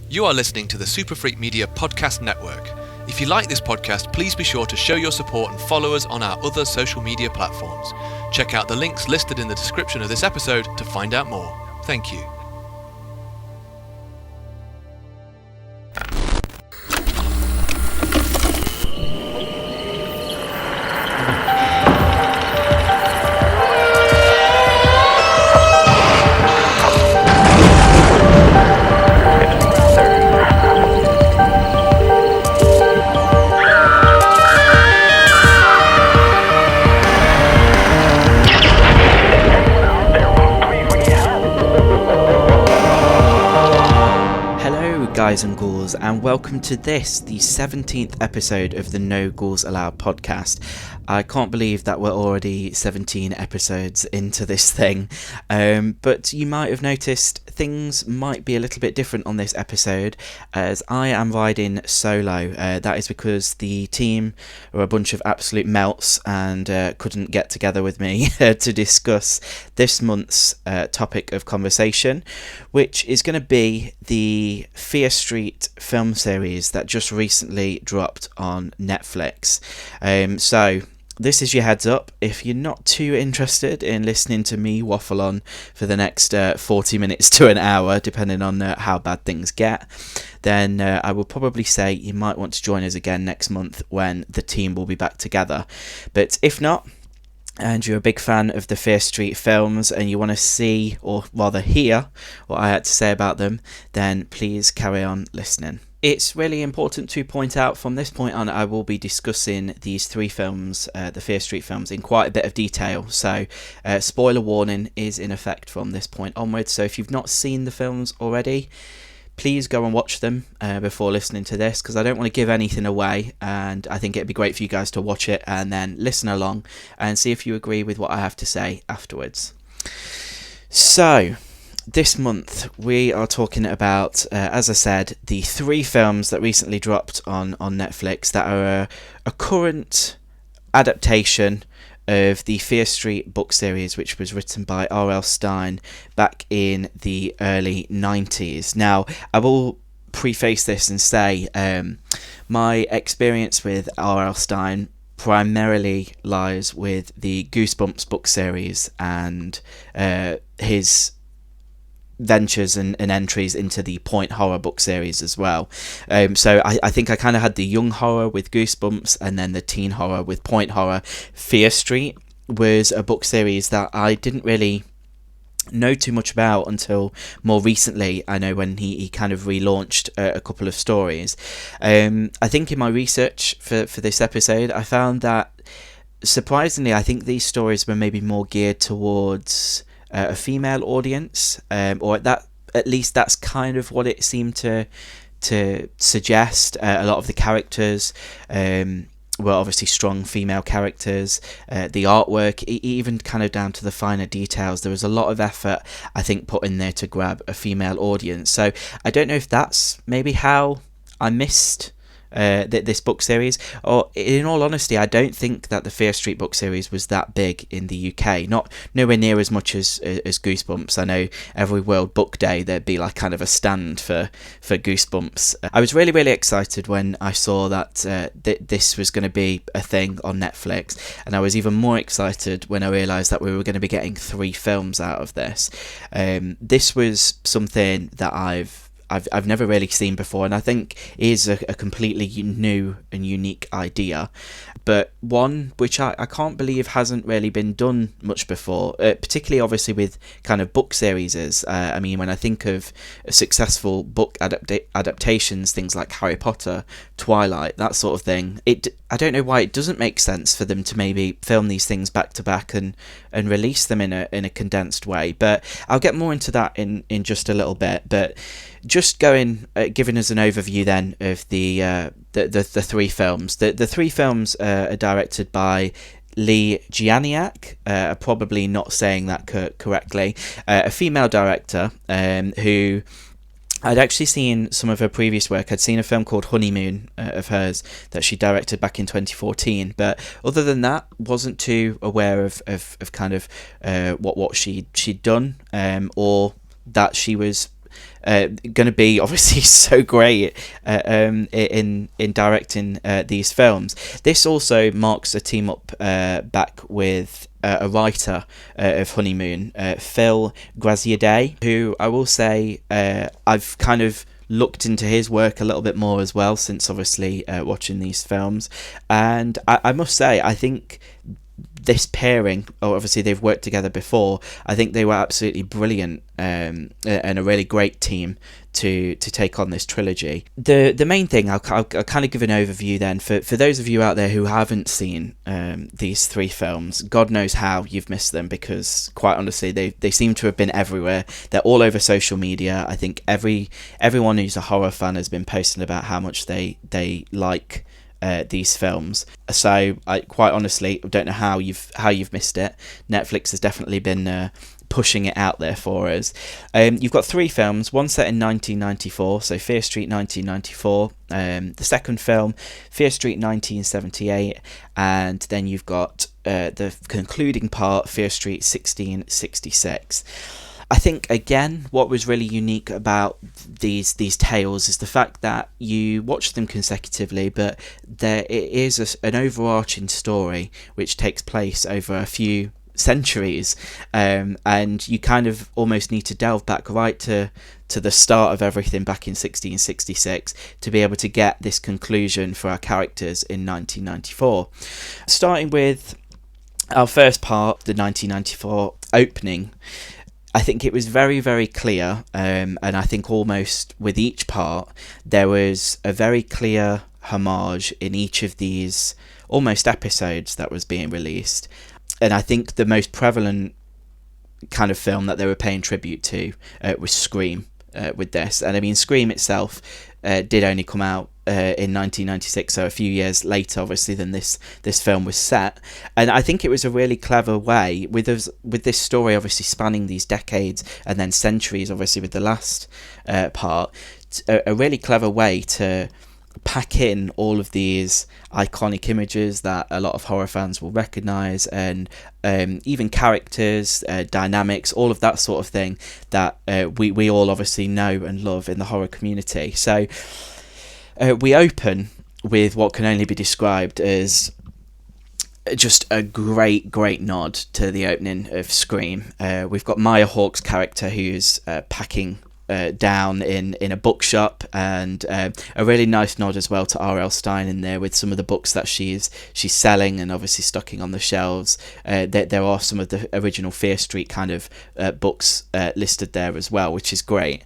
You are listening to the SuperfreakMedia podcast network. If you like this podcast, please be sure to show your support and follow us on our other social media platforms. Check out the links listed in the description of this episode to find out more. Thank you. Guys and Ghouls, and welcome to this, the 17th episode of the No Ghouls Allowed podcast. I can't believe that we're already 17 episodes into this thing, but you might have noticed things might be a little bit different on this episode, as I am riding solo. That is because the team are a bunch of absolute melts and couldn't get together with me to discuss this month's topic of conversation, which is going to be the Fear Street film series that just recently dropped on Netflix. So this is your heads up. If you're not too interested in listening to me waffle on for the next 40 minutes to an hour, depending on how bad things get, then I will probably say you might want to join us again next month when the team will be back together. But if not, and you're a big fan of the Fear Street films and you want to see, or rather hear, what I had to say about them, then please carry on listening. It's really important to point out from this point on I will be discussing these three films, the Fear Street films, in quite a bit of detail. So spoiler warning is in effect from this point onwards. So if you've not seen the films already, please go and watch them before listening to this, because I don't want to give anything away, and I think it'd be great for you guys to watch it and then listen along and see if you agree with what I have to say afterwards. So this month we are talking about, as I said, the three films that recently dropped on Netflix that are a current adaptation of the Fear Street book series, which was written by R.L. Stine back in the early 90s. Now, I will preface this and say my experience with R.L. Stine primarily lies with the Goosebumps book series and his ventures and entries into the Point horror book series as well. So I think I kind of had the young horror with Goosebumps and then the teen horror with Point horror. Fear Street was a book series that I didn't really know too much about until more recently. I know when he kind of relaunched a couple of stories. I think in my research for this episode I found that surprisingly I think these stories were maybe more geared towards a female audience, or at least that's kind of what it seemed to suggest. A lot of the characters were obviously strong female characters. The artwork, even kind of down to the finer details, there was a lot of effort I think put in there to grab a female audience. So I don't know if that's maybe how I missed this book series, or in all honesty I don't think that the Fear Street book series was that big in the UK, nowhere near as much as Goosebumps. I know every World Book Day there'd be like kind of a stand for Goosebumps. I was really excited when I saw that this was going to be a thing on Netflix, and I was even more excited when I realised that we were going to be getting three films out of this. This was something that I've never really seen before, and I think is a completely new and unique idea, but one which I can't believe hasn't really been done much before, particularly obviously with kind of book series. I mean, when I think of successful book adaptations, things like Harry Potter, Twilight, that sort of thing, I don't know why it doesn't make sense for them to maybe film these things back to back and release them in a condensed way, but I'll get more into that in just a little bit. But just giving us an overview then of the three films. The three films are directed by Lee Gianiak, probably not saying that correctly, a female director who I'd actually seen some of her previous work. I'd seen a film called Honeymoon of hers that she directed back in 2014, but other than that, wasn't too aware of kind of what she'd done, or that she was going to be obviously so great in directing these films. This also marks a team up back with a writer of Honeymoon, Phil Graziadei, who I will say I've kind of looked into his work a little bit more as well since obviously watching these films, and I must say I think this pairing, obviously they've worked together before, I think they were absolutely brilliant and a really great team to take on this trilogy. The main thing, I'll kind of give an overview then, for those of you out there who haven't seen these three films, God knows how you've missed them, because quite honestly they seem to have been everywhere. They're all over social media. I think everyone who's a horror fan has been posting about how much they like these films. So I quite honestly don't know how you've missed it. Netflix has definitely been pushing it out there for us. You've got three films, one set in 1994, so Fear Street 1994, the second film Fear Street 1978, and then you've got the concluding part, Fear Street 1666. I think, again, what was really unique about these tales is the fact that you watch them consecutively, but it is an overarching story which takes place over a few centuries, and you kind of almost need to delve back right to the start of everything back in 1666 to be able to get this conclusion for our characters in 1994. Starting with our first part, the 1994 opening, I think it was very, very clear, and I think almost with each part, there was a very clear homage in each of these almost episodes that was being released. And I think the most prevalent kind of film that they were paying tribute to was Scream with this. And I mean, Scream itself did only come out in 1996, so a few years later obviously than this film was set. And I think it was a really clever way with this story obviously spanning these decades and then centuries, obviously with the last part, a really clever way to pack in all of these iconic images that a lot of horror fans will recognize, and even characters, dynamics, all of that sort of thing that we all obviously know and love in the horror community. So we open with what can only be described as just a great nod to the opening of Scream. We've got Maya Hawke's character who's packing down in a bookshop, and a really nice nod as well to R.L. Stine in there with some of the books that she's selling and obviously stocking on the shelves. There are some of the original Fear Street kind of books listed there as well, which is great.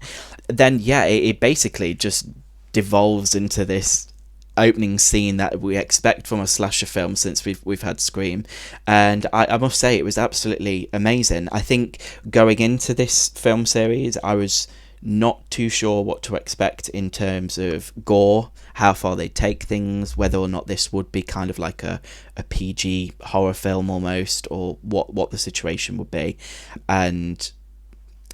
Then it basically just devolves into this opening scene that we expect from a slasher film since we've had Scream, and I must say it was absolutely amazing. I think going into this film series I was not too sure what to expect in terms of gore, how far they take things, whether or not this would be kind of like a PG horror film almost, or what the situation would be, and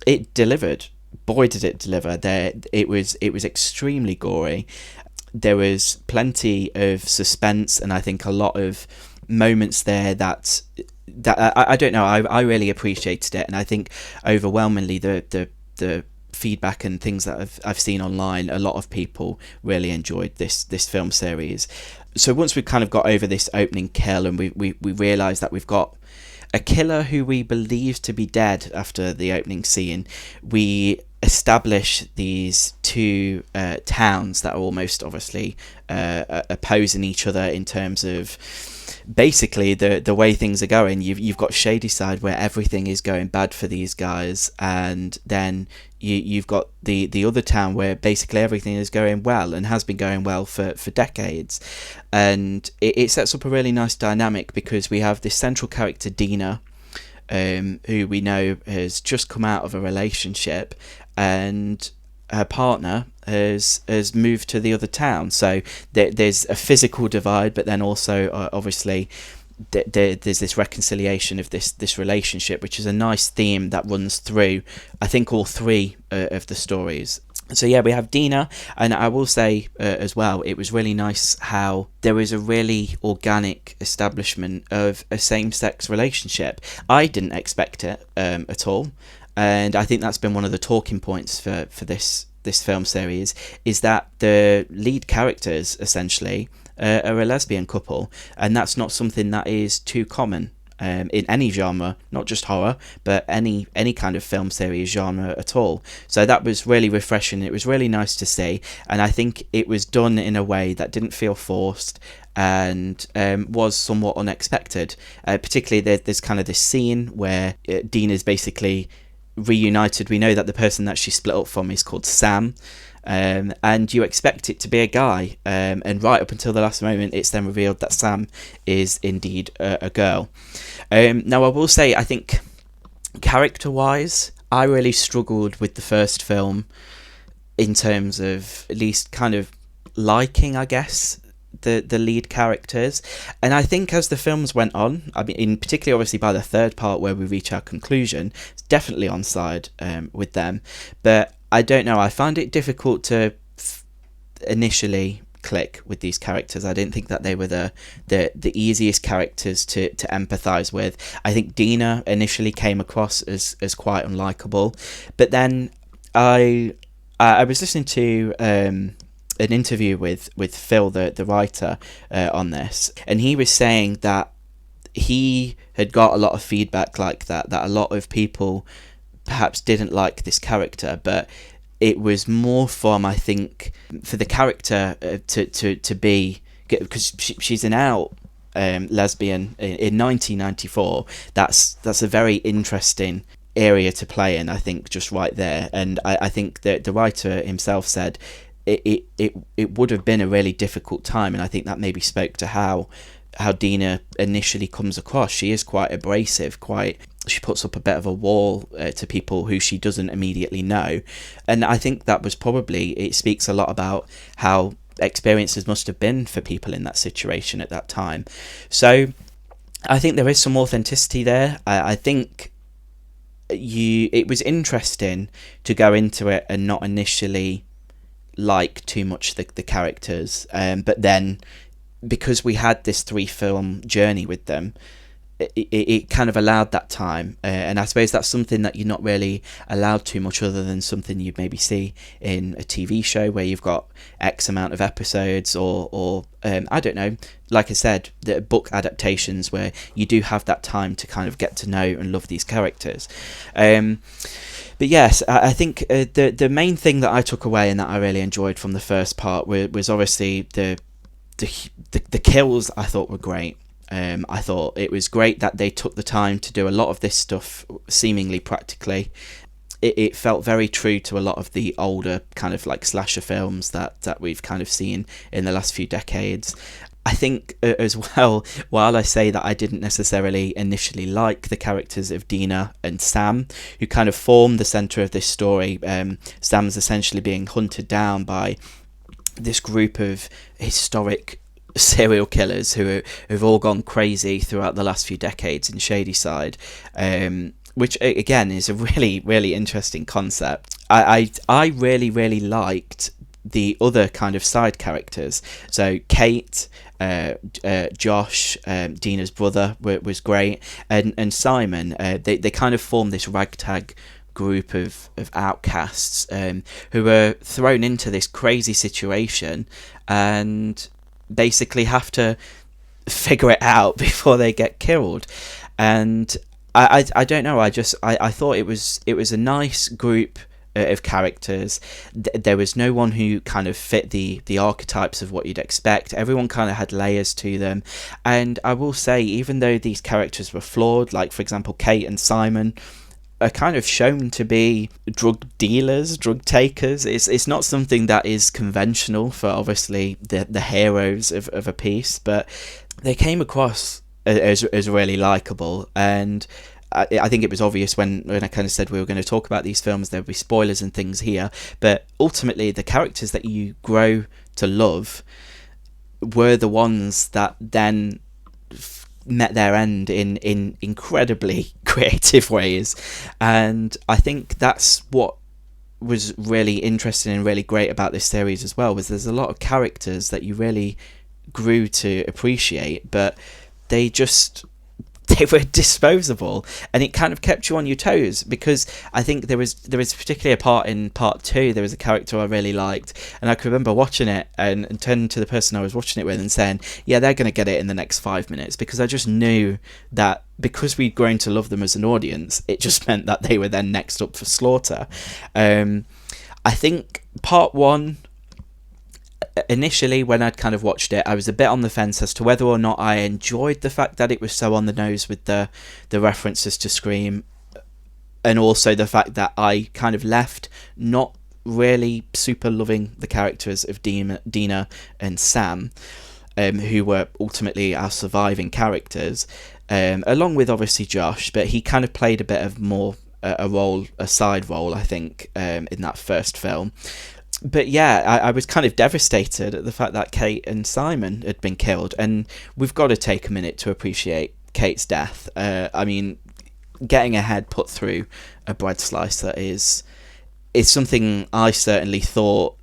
it delivered. Boy did it deliver. It was extremely gory. There was plenty of suspense, and I think a lot of moments there that I don't know, I really appreciated it. And I think overwhelmingly the feedback and things that I've seen online, a lot of people really enjoyed this film series. So once we've kind of got over this opening kill, and we realise that we've got a killer who we believe to be dead after the opening scene, we establish these two towns that are almost obviously opposing each other in terms of basically the way things are going. You've got Shadyside, where everything is going bad for these guys, and then you've got the other town where basically everything is going well and has been going well for decades. And it sets up a really nice dynamic, because we have this central character Dina, who we know has just come out of a relationship, and her partner has moved to the other town. So there's a physical divide, but then also obviously there's this reconciliation of this relationship, which is a nice theme that runs through I think all three of the stories. So we have Dina, and I will say as well, it was really nice how there was a really organic establishment of a same-sex relationship. I didn't expect it at all. and I think that's been one of the talking points for this film series, is that the lead characters essentially are a lesbian couple, and that's not something that is too common in any genre, not just horror, but any kind of film series genre at all. So that was really refreshing. It was really nice to see, and I think it was done in a way that didn't feel forced and was somewhat unexpected. Particularly there's kind of this scene where Dina's basically reunited. We know that the person that she split up from is called Sam, and you expect it to be a guy, and right up until the last moment it's then revealed that Sam is indeed a girl. Now I will say, I think character wise I really struggled with the first film in terms of at least kind of liking, I guess, the lead characters. And I think as the films went on, I mean, in particular obviously by the third part where we reach our conclusion, it's definitely on side with them. But I don't know, I find it difficult to initially click with these characters. I didn't think that they were the easiest characters to empathise with. I think Dina initially came across as quite unlikable, but then I was listening to an interview with Phil, the writer, on this, and he was saying that he had got a lot of feedback like that a lot of people perhaps didn't like this character, but it was more from, I think, for the character to be, because she's an out lesbian in 1994. That's a very interesting area to play in, I think, just right there. And I think that the writer himself said it would have been a really difficult time, and I think that maybe spoke to how Dina initially comes across. She is quite abrasive, she puts up a bit of a wall to people who she doesn't immediately know, and I think that was probably, it speaks a lot about how experiences must have been for people in that situation at that time. So I think there is some authenticity there. I think it was interesting to go into it and not initially like too much the characters, but then because we had this 3-film journey with them, it kind of allowed that time, and I suppose that's something that you're not really allowed too much other than something you'd maybe see in a TV show where you've got X amount of episodes, or I don't know, like I said, the book adaptations where you do have that time to kind of get to know and love these characters. But yes, I think the main thing that I took away and that I really enjoyed from the first part was obviously the kills. I thought were great. I thought it was great that they took the time to do a lot of this stuff seemingly practically. It felt very true to a lot of the older kind of like slasher films that we've kind of seen in the last few decades. I think as well, while I say that I didn't necessarily initially like the characters of Dina and Sam, who kind of form the centre of this story, Sam's essentially being hunted down by this group of historic serial killers who've all gone crazy throughout the last few decades in Shadyside, which again is a really, really interesting concept. I really, really liked the other kind of side characters. So Kate, Josh, Dina's brother, was great, and Simon. They kind of formed this ragtag group of outcasts who were thrown into this crazy situation and basically have to figure it out before they get killed. And I don't know, I thought it was a nice group of characters. There was no one who kind of fit the archetypes of what you'd expect. Everyone kind of had layers to them, and I will say, even though these characters were flawed, like for example Kate and Simon are kind of shown to be drug dealers, drug takers. It's not something that is conventional for obviously the heroes of a piece, but they came across as really likeable. And I think it was obvious when I kind of said we were going to talk about these films, there would be spoilers and things here, but ultimately the characters that you grow to love were the ones that then met their end in incredibly creative ways. And I think that's what was really interesting and really great about this series as well, was there's a lot of characters that you really grew to appreciate, but they just they were disposable, and it kind of kept you on your toes, because I think there was particularly a part in part 2, there was a character I really liked, and I can remember watching it and turning to the person I was watching it with and saying, yeah, they're going to get it in the next 5 minutes, because I just knew that because we'd grown to love them as an audience, it just meant that they were then next up for slaughter. I think part 1, initially when I'd kind of watched it, I was a bit on the fence as to whether or not I enjoyed the fact that it was so on the nose with the references to Scream, and also the fact that I kind of left not really super loving the characters of Dina and Sam, who were ultimately our surviving characters, along with obviously Josh, but he kind of played a bit of more a side role, I think, in that first film. But yeah, I was kind of devastated at the fact that Kate and Simon had been killed, and we've got to take a minute to appreciate Kate's death. I mean, getting a head put through a bread slicer is something I certainly thought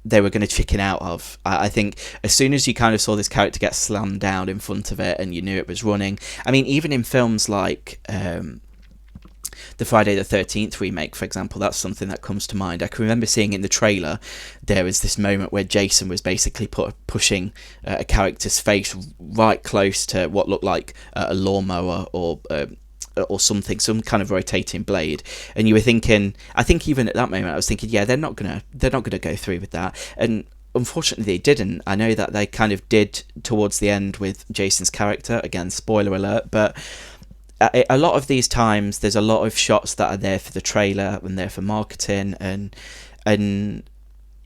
they were going to chicken out of. I think as soon as you kind of saw this character get slammed down in front of it and you knew it was running, I mean, even in films like the Friday the 13th remake, for example, that's something that comes to mind. I can remember seeing in the trailer there was this moment where Jason was basically pushing a character's face right close to what looked like a lawnmower or something, some kind of rotating blade, and you were thinking, I think even at that moment I was thinking, yeah, they're not gonna go through with that, and unfortunately they didn't. I know that they kind of did towards the end with Jason's character, again, spoiler alert, but a lot of these times there's a lot of shots that are there for the trailer and there for marketing, and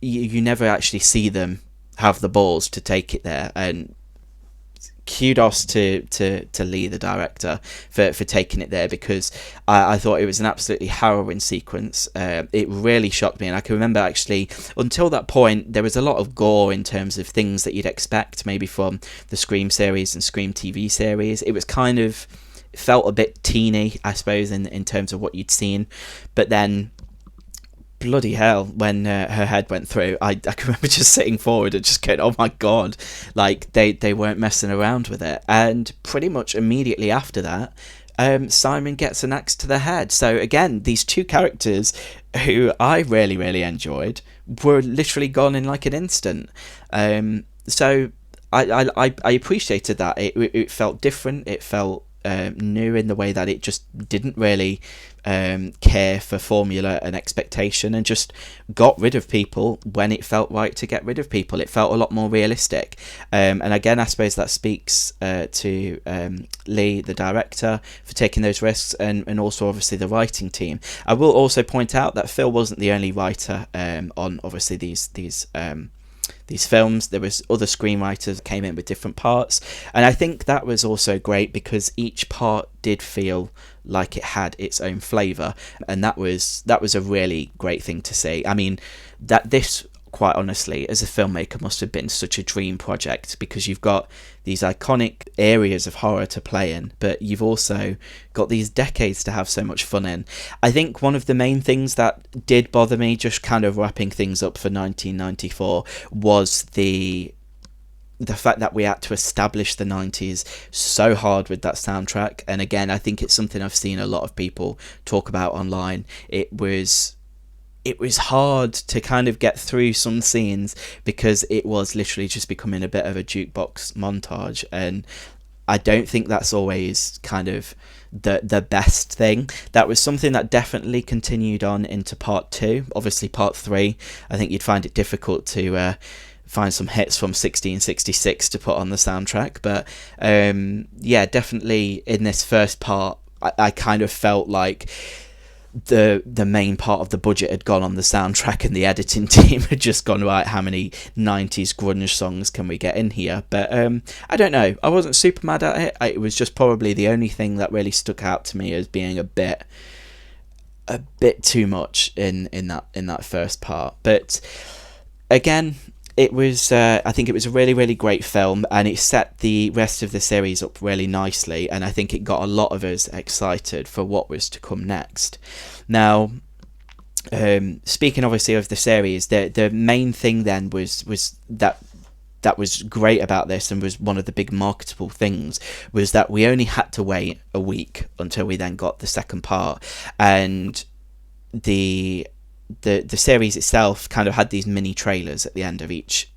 you never actually see them have the balls to take it there. And kudos to Lee, the director, for taking it there, because I thought it was an absolutely harrowing sequence. It really shocked me, and I can remember actually until that point there was a lot of gore in terms of things that you'd expect maybe from the Scream series and Scream TV series. It was kind of felt a bit teeny, I suppose, in terms of what you'd seen, but then bloody hell, when her head went through, I can remember just sitting forward and just going, oh my god, like they weren't messing around with it. And pretty much immediately after that, Simon gets an axe to the head. So again, these two characters who I really, really enjoyed were literally gone in like an instant. So I appreciated that. It felt different. It felt new in the way that it just didn't really care for formula and expectation, and just got rid of people when it felt right to get rid of people. It felt a lot more realistic, and again, I suppose that speaks to Lee, the director, for taking those risks, and also obviously the writing team. I will also point out that Phil wasn't the only writer on obviously these films. There was other screenwriters came in with different parts, and I think that was also great because each part did feel like it had its own flavour, and that was a really great thing to see. I mean, that this, quite honestly, as a filmmaker, must have been such a dream project, because you've got these iconic areas of horror to play in, but you've also got these decades to have so much fun in. I think one of the main things that did bother me, just kind of wrapping things up for 1994, was the fact that we had to establish the 90s so hard with that soundtrack. And again, I think it's something I've seen a lot of people talk about online. It was hard to kind of get through some scenes because it was literally just becoming a bit of a jukebox montage, and I don't think that's always kind of the best thing. That was something that definitely continued on into part 2. Obviously part 3, I think you'd find it difficult to find some hits from 1666 to put on the soundtrack, but yeah, definitely in this first part I kind of felt like the main part of the budget had gone on the soundtrack, and the editing team had just gone, right, how many 90s grunge songs can we get in here? But I don't know, I wasn't super mad at it. It was just probably the only thing that really stuck out to me as being a bit too much in that first part. But again, it was I think it was a really, really great film, and it set the rest of the series up really nicely, and I think it got a lot of us excited for what was to come next. Now, speaking obviously of the series, the main thing then was that that was great about this, and was one of the big marketable things, was that we only had to wait a week until we then got the second part, and the series itself kind of had these mini trailers at the end of each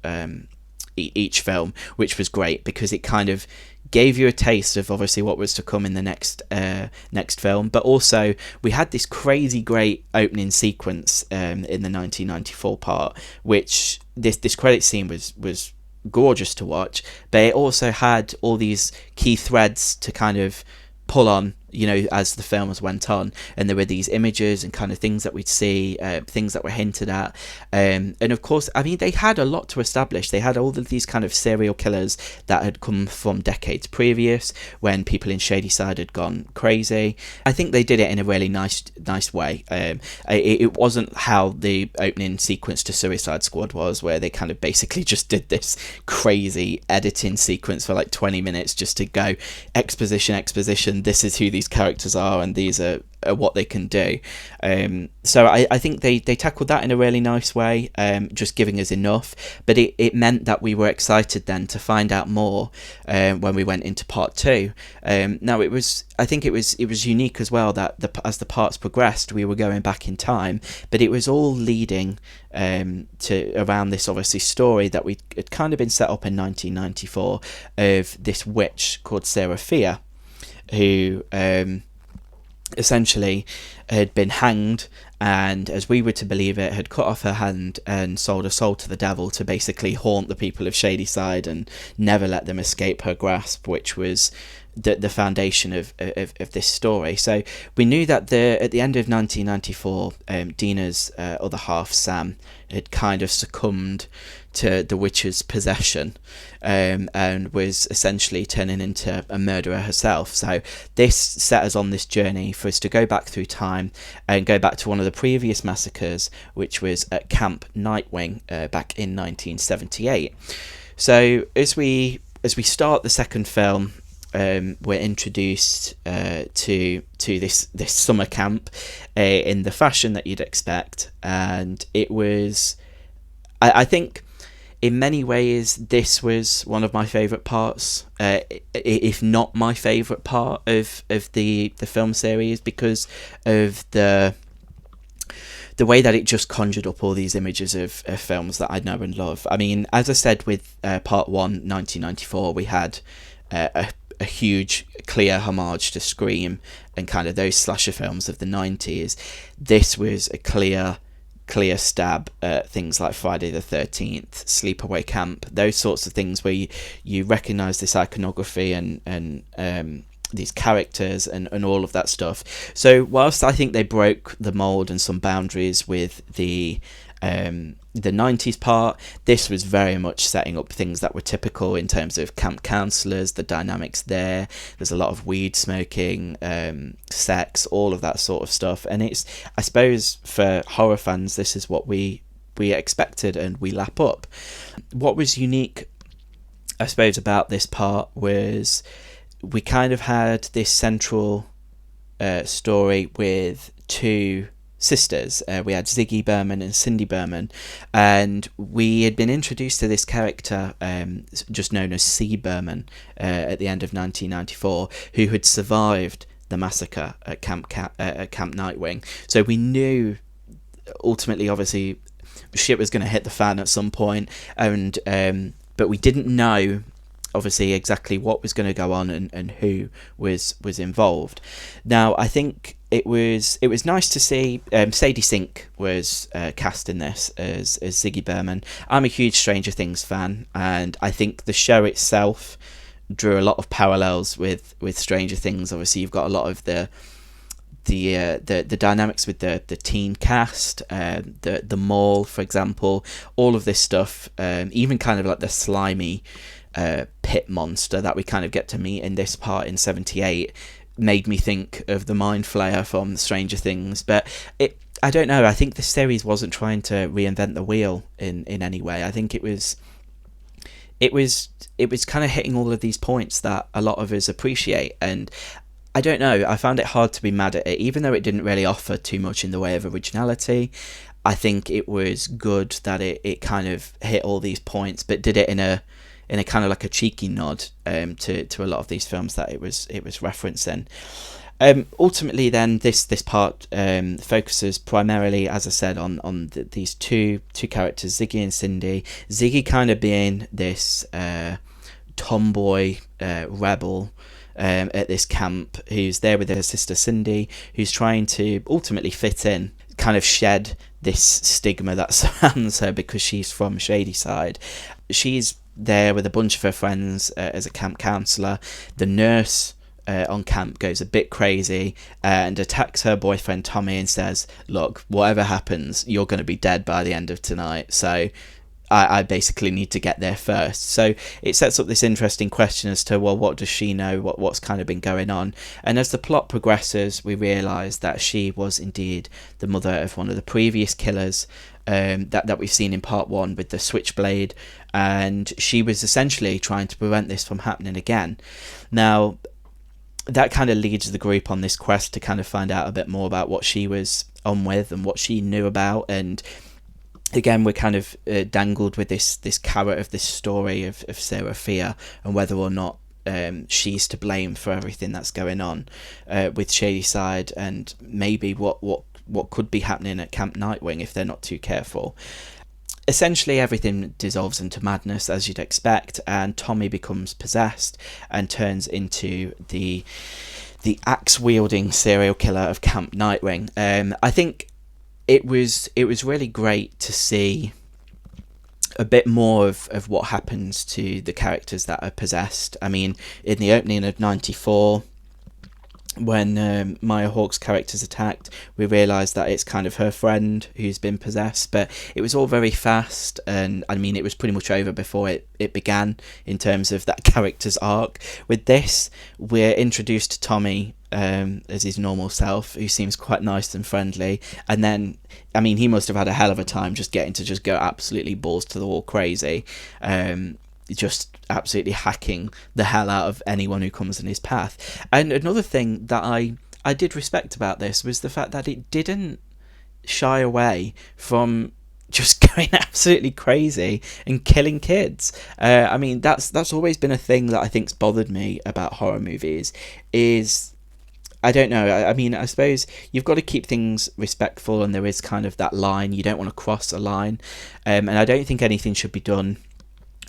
film, which was great because it kind of gave you a taste of obviously what was to come in the next film, but also we had this crazy great opening sequence in the 1994 part, which this credit scene was gorgeous to watch, but it also had all these key threads to kind of pull on, you know, as the films went on, and there were these images and kind of things that we'd see, things that were hinted at, and of course, I mean, they had a lot to establish. They had all of these kind of serial killers that had come from decades previous, when people in Shadyside had gone crazy. I think they did it in a really nice way. It wasn't how the opening sequence to Suicide Squad was, where they kind of basically just did this crazy editing sequence for like 20 minutes just to go exposition, this is who these characters are and these are what they can do. So I think they tackled that in a really nice way, just giving us enough, but it meant that we were excited then to find out more when we went into part 2. Now I think it was unique as well that as the parts progressed, we were going back in time, but it was all leading to around this obviously story that we had kind of been set up in 1994 of this witch called Sarah Fear, who essentially had been hanged, and as we were to believe it, had cut off her hand and sold her soul to the devil to basically haunt the people of Shadyside and never let them escape her grasp, which was the foundation of this story. So we knew that at the end of 1994, Dina's other half, Sam, had kind of succumbed to the witch's possession, and was essentially turning into a murderer herself. So this set us on this journey for us to go back through time and go back to one of the previous massacres, which was at Camp Nightwing back in 1978. So as we start the second film, we're introduced to this summer camp in the fashion that you'd expect, and it was, I think, in many ways, this was one of my favourite parts, if not my favourite part of the film series, because of the way that it just conjured up all these images of films that I know and love. I mean, as I said with part 1, 1994, we had a huge, clear homage to Scream and kind of those slasher films of the 90s. This was a clear stab at things like Friday the 13th, Sleepaway Camp, those sorts of things where you recognise this iconography and these characters and all of that stuff. So whilst I think they broke the mould and some boundaries with the 90s part, this was very much setting up things that were typical in terms of camp counselors, the dynamics there. There's a lot of weed smoking, sex, all of that sort of stuff, and it's, I suppose, for horror fans, this is what we expected and we lap up. What was unique, I suppose, about this part was we kind of had this central story with two sisters. We had Ziggy Berman and Cindy Berman, and we had been introduced to this character just known as C. Berman at the end of 1994, who had survived the massacre at Camp Nightwing. So we knew ultimately, obviously, shit was going to hit the fan at some point, and but we didn't know obviously exactly what was going to go on and who was involved. Now I think it was nice to see Sadie Sink was cast in this as Ziggy Berman. I'm a huge Stranger Things fan, and I think the show itself drew a lot of parallels with Stranger Things. Obviously you've got a lot of the dynamics with the teen cast, the mall, for example, all of this stuff, even kind of like the slimy pit monster that we kind of get to meet in this part in 78 made me think of the Mind Flayer from Stranger Things. But I don't know, I think the series wasn't trying to reinvent the wheel in any way. I think it was kind of hitting all of these points that a lot of us appreciate, and I don't know, I found it hard to be mad at it, even though it didn't really offer too much in the way of originality. I think it was good that it kind of hit all these points, but did it in a kind of like a cheeky nod to a lot of these films that it was referencing. Ultimately, then this part focuses primarily, as I said, on these two characters, Ziggy and Cindy. Ziggy kind of being this tomboy rebel at this camp, who's there with her sister Cindy, who's trying to ultimately fit in, kind of shed this stigma that surrounds her because she's from Shadyside. She's there with a bunch of her friends as a camp counselor. The nurse on camp goes a bit crazy and attacks her boyfriend Tommy and says, look, whatever happens, you're going to be dead by the end of tonight, so I basically need to get there first. So it sets up this interesting question as to, well, what does she know, what's kind of been going on? And as the plot progresses, we realise that she was indeed the mother of one of the previous killers that we've seen in part 1 with the switchblade, and she was essentially trying to prevent this from happening again. Now, that kind of leads the group on this quest to kind of find out a bit more about what she was on with and what she knew about. And again, we're kind of dangled with this carrot of this story of Sarah Fear and whether or not she's to blame for everything that's going on with Shadyside, and maybe what could be happening at Camp Nightwing if they're not too careful. Essentially, everything dissolves into madness, as you'd expect, and Tommy becomes possessed and turns into the axe-wielding serial killer of Camp Nightwing. I think it was really great to see a bit more of what happens to the characters that are possessed. I mean, in the opening of 94, when Maya Hawke's character's attacked, we realise that it's kind of her friend who's been possessed, but it was all very fast, and I mean, it was pretty much over before it began in terms of that character's arc. With this, we're introduced to Tommy as his normal self, who seems quite nice and friendly, and then, I mean, he must have had a hell of a time just getting to just go absolutely balls to the wall crazy, just absolutely hacking the hell out of anyone who comes in his path. And another thing that I did respect about this was the fact that it didn't shy away from just going absolutely crazy and killing kids. I mean, that's always been a thing that I think's bothered me about horror movies, is, I don't know, I mean, I suppose you've got to keep things respectful, and there is kind of that line, you don't want to cross a line, and I don't think anything should be done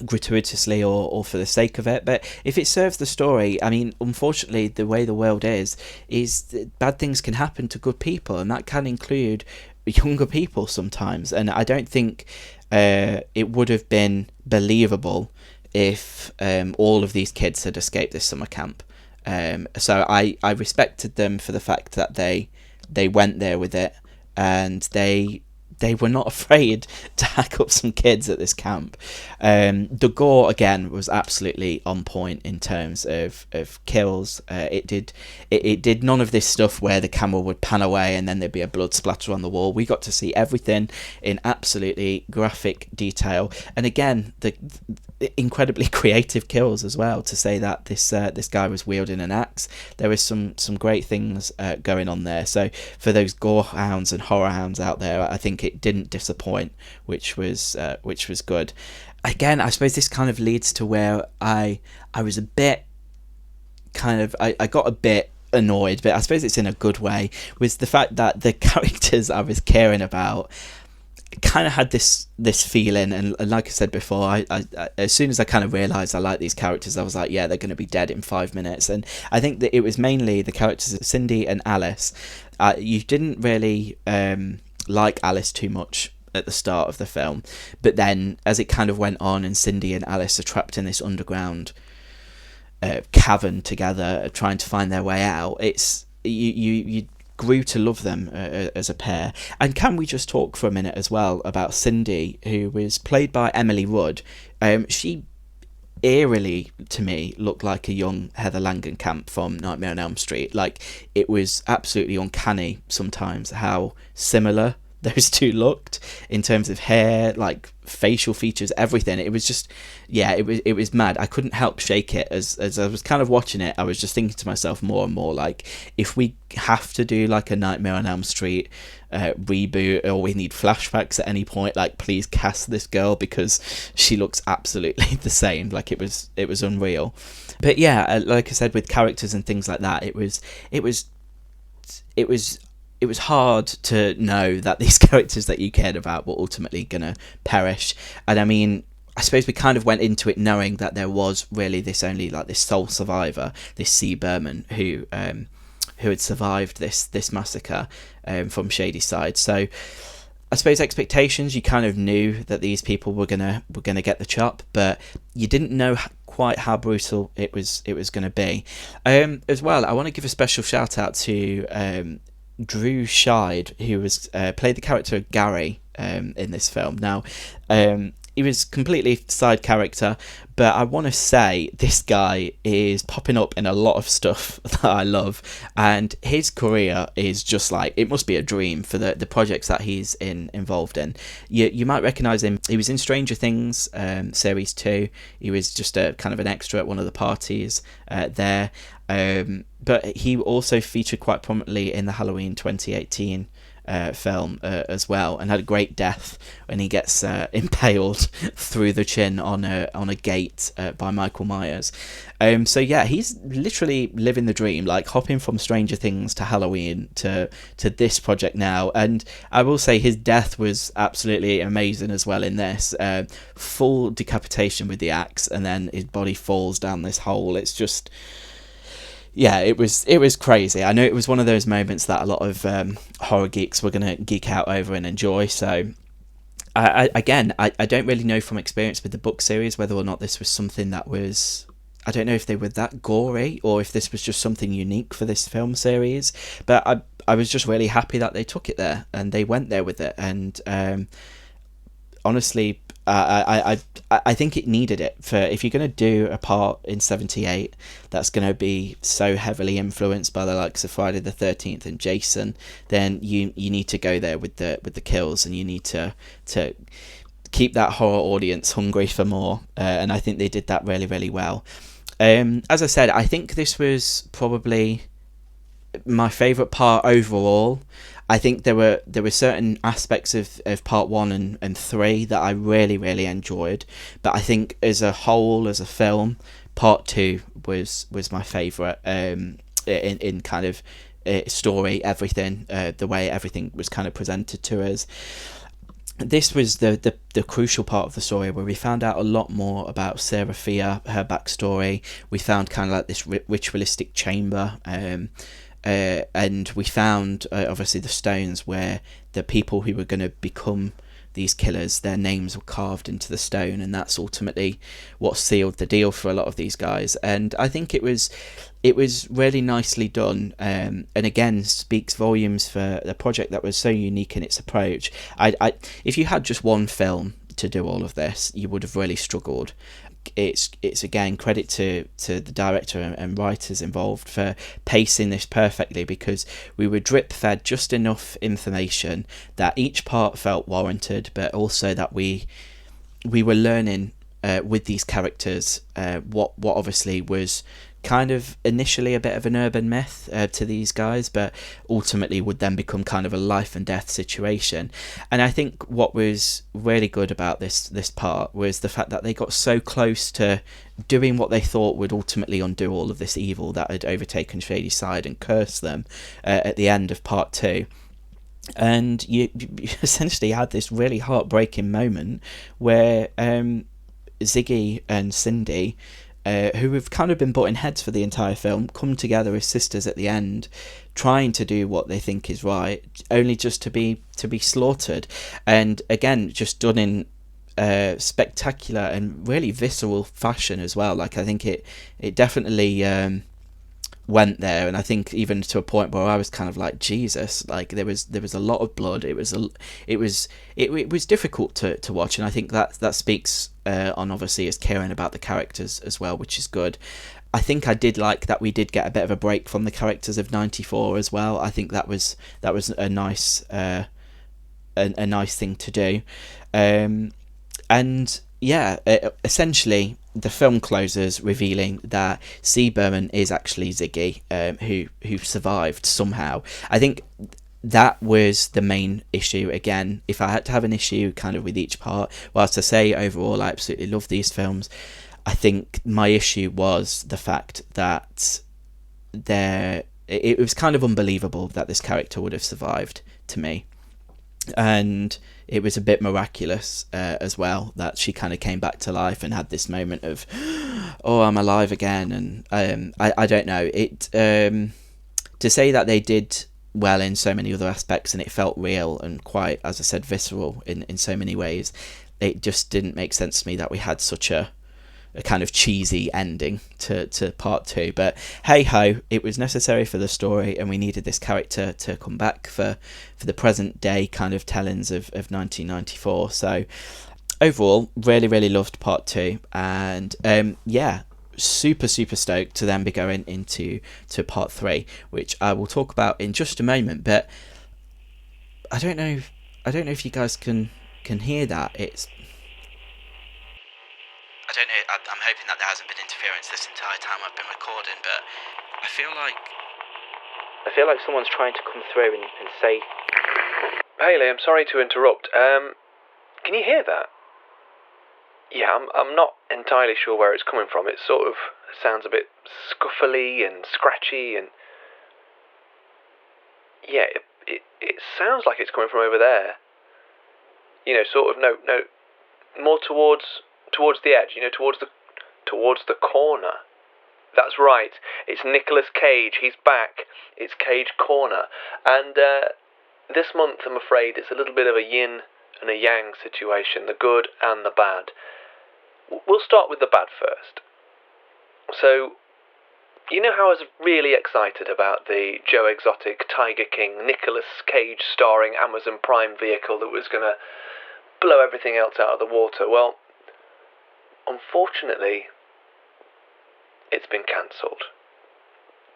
gratuitously or for the sake of it. But if it serves the story, I mean, unfortunately, the way the world is that bad things can happen to good people, and that can include younger people sometimes. And I don't think it would have been believable if all of these kids had escaped this summer camp. So I respected them for the fact that they went there with it, and they were not afraid to hack up some kids at this camp. The gore, again, was absolutely on point in terms of kills. It did none of this stuff where the camera would pan away and then there'd be a blood splatter on the wall. We got to see everything in absolutely graphic detail. And again, the incredibly creative kills as well, to say that this guy was wielding an axe. There was some great things going on there. So for those gore hounds and horror hounds out there, I think it didn't disappoint, which was good. Again, I suppose this kind of leads to where I was a bit kind of, I got a bit annoyed, but I suppose it's in a good way, was the fact that the characters I was caring about kind of had this feeling, and like I said before, I as soon as I kind of realised I like these characters, I was like, yeah, they're going to be dead in 5 minutes. And I think that it was mainly the characters of Cindy and Alice. You didn't really like Alice too much at the start of the film, but then as it kind of went on and Cindy and Alice are trapped in this underground cavern together, trying to find their way out, it's you grew to love them as a pair. And can we just talk for a minute as well about Cindy, who was played by Emily Rudd? She eerily, to me, looked like a young Heather Langenkamp from Nightmare on Elm Street. Like, it was absolutely uncanny sometimes how similar those two looked in terms of hair, like facial features, everything. It was just, yeah, it was mad. I couldn't help shake it as I was kind of watching it. I was just thinking to myself more and more, like, if we have to do like a Nightmare on Elm Street reboot, or we need flashbacks at any point, like, please cast this girl, because she looks absolutely the same. Like, it was unreal. But yeah, like I said, with characters and things like that, it was hard to know that these characters that you cared about were ultimately gonna perish. And I mean, I suppose we kind of went into it knowing that there was really this sole survivor, this C. Berman, who had survived this massacre from Shadyside. So I suppose expectations, you kind of knew that these people were gonna get the chop, but you didn't know quite how brutal it was going to be. As well, I want to give a special shout out to Drew Scheid, who was played the character of Gary in this film. Now, he was completely side character, but I want to say this guy is popping up in a lot of stuff that I love, and his career is just like, it must be a dream for the projects that he's involved in. You might recognise him. He was in Stranger Things series 2. He was just a kind of an extra at one of the parties there. But he also featured quite prominently in the Halloween 2018 film as well, and had a great death when he gets impaled through the chin on a gate by Michael Myers. So yeah, he's literally living the dream, like hopping from Stranger Things to Halloween to this project now. And I will say his death was absolutely amazing as well in this. Full decapitation with the axe, and then his body falls down this hole. It's just, yeah, it was crazy. I know it was one of those moments that a lot of horror geeks were going to geek out over and enjoy. So I don't really know from experience with the book series whether or not this was something that was, I don't know if they were that gory or if this was just something unique for this film series. But I was just really happy that they took it there and they went there with it. And honestly, I think it needed it. For if you're going to do a part in 78 that's going to be so heavily influenced by the likes of Friday the 13th and Jason, then you need to go there with the kills, and you need to keep that horror audience hungry for more. And I think they did that really, really well. As I said, I think this was probably my favourite part overall. I think there were certain aspects of part 1 and 3 that I really, really enjoyed, but I think as a whole, as a film, part 2 was my favourite in kind of story, everything, the way everything was kind of presented to us. This was the crucial part of the story, where we found out a lot more about Sarah Fear, her backstory. We found kind of like this ritualistic chamber, and we found obviously the stones where the people who were going to become these killers, their names were carved into the stone, and that's ultimately what sealed the deal for a lot of these guys. And I think it was really nicely done, and again speaks volumes for the project that was so unique in its approach. If you had just one film to do all of this, you would have really struggled. It's again credit to the director and writers involved for pacing this perfectly, because we were drip fed just enough information that each part felt warranted, but also that we were learning with these characters what obviously was kind of initially a bit of an urban myth to these guys, but ultimately would then become kind of a life and death situation. And I think what was really good about this part was the fact that they got so close to doing what they thought would ultimately undo all of this evil that had overtaken Shadyside and cursed them at the end of part 2. And you essentially had this really heartbreaking moment where Ziggy and Cindy, who have kind of been butting heads for the entire film, come together as sisters at the end, trying to do what they think is right, only just to be slaughtered. And again, just done in spectacular and really visceral fashion as well. Like, I think it definitely went there, and I think even to a point where I was kind of like, Jesus, like there was a lot of blood. It was difficult to watch, and I think that speaks on obviously as caring about the characters as well, which is good. I think I did like that we did get a bit of a break from the characters of 94 as well. I think that was a nice a nice thing to do. And yeah, essentially the film closes revealing that C. Berman is actually Ziggy, who survived somehow. I think that was the main issue. Again, if I had to have an issue kind of with each part, whilst I say overall I absolutely love these films, I think my issue was the fact that it was kind of unbelievable that this character would have survived to me. And it was a bit miraculous as well that she kind of came back to life and had this moment of, oh, I'm alive again. And I don't know, it to say that they did well in so many other aspects and it felt real and quite, as I said, visceral in so many ways, it just didn't make sense to me that we had such a kind of cheesy ending to part 2. But hey ho, it was necessary for the story, and we needed this character to come back for the present day kind of tellings of 1994. So overall, really loved part 2, and yeah, super stoked to then be going into part 3, which I will talk about in just a moment. But I don't know if you guys can hear that. I don't know, I'm hoping that there hasn't been interference this entire time I've been recording, but I feel like someone's trying to come through and say... Hey Liam, sorry to interrupt. Can you hear that? Yeah, I'm not entirely sure where it's coming from. It sort of sounds a bit scuffly and scratchy, and... Yeah, it sounds like it's coming from over there. You know, sort of, no, more towards the edge, you know, towards the corner. That's right, it's Nicolas Cage, he's back. It's Cage Corner. And this month, I'm afraid, it's a little bit of a yin and a yang situation, the good and the bad. We'll start with the bad first. So, you know how I was really excited about the Joe Exotic, Tiger King, Nicolas Cage starring Amazon Prime vehicle that was going to blow everything else out of the water? Well, unfortunately, it's been cancelled,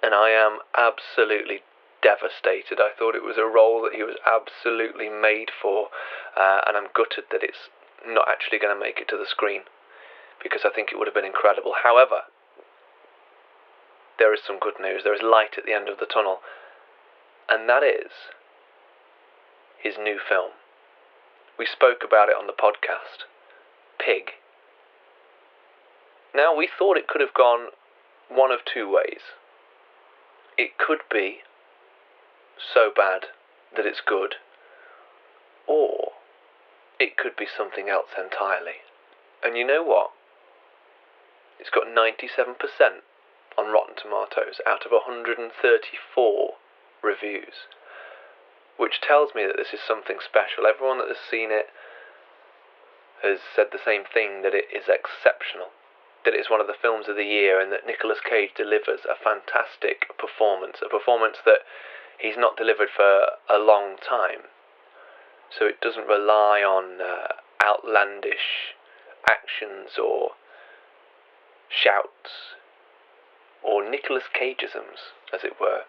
and I am absolutely devastated. I thought it was a role that he was absolutely made for, and I'm gutted that it's not actually going to make it to the screen, because I think it would have been incredible. However, there is some good news. There is light at the end of the tunnel, and that is his new film. We spoke about it on the podcast, Pig. Now, we thought it could have gone one of two ways. It could be so bad that it's good, or it could be something else entirely. And you know what? It's got 97% on Rotten Tomatoes out of 134 reviews, which tells me that this is something special. Everyone that has seen it has said the same thing, that it is exceptional, that it's one of the films of the year, and that Nicolas Cage delivers a fantastic performance, a performance that he's not delivered for a long time. So it doesn't rely on outlandish actions or shouts or Nicolas Cageisms, as it were.